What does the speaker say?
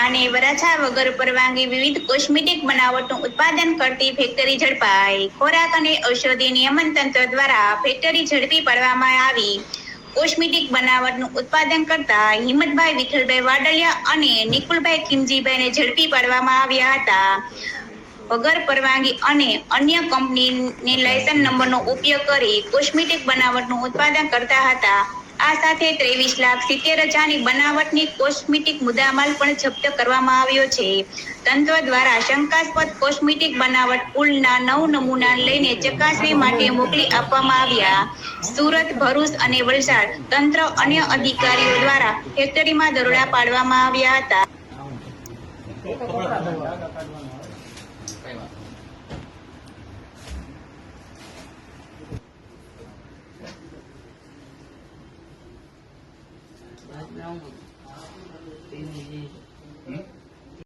અને વરાછા વગર પરવાનગી વિવિધ કોસ્મેટિક બનાવટનું ઉત્પાદન કરતી ફેક્ટરી ઝડપાઈ। ખોરાક અને ઔષધિ નિયમન તંત્ર દ્વારા ફેક્ટરી ઝડપી પાડવામાં આવી। કોસ્મેટિક બનાવટનું ઉત્પાદન કરતા હિંમતભાઈ વિઠ્ઠલભાઈ વાડલિયા અને નિકુલભાઈ ખીમજીભાઈને ઝડપી પાડવામાં આવ્યા હતા। વગર પરવાનગી અને અન્ય કંપનીની લાયસન્સ નંબરનો ઉપયોગ કરી કોસ્મેટિક બનાવટનું ઉત્પાદન કરતા હતા। આ સાથે 23,70,000ની બનાવટની કોસ્મેટિક મુદ્દામાલ પણ જપ્ત કરવામાં આવ્યો છે। તંત્ર દ્વારા શંકાસ્પદ કોસ્મેટિક બનાવટ કુલના 9 નમૂના લઈને ચકાસણી માટે મોકલી આપવામાં આવ્યા। સુરત, ભરૂચ અને વલસાડ તંત્ર અન્ય અધિકારીઓ દ્વારા ફેક્ટરીમાં દરોડા પાડવામાં આવ્યા હતા। No.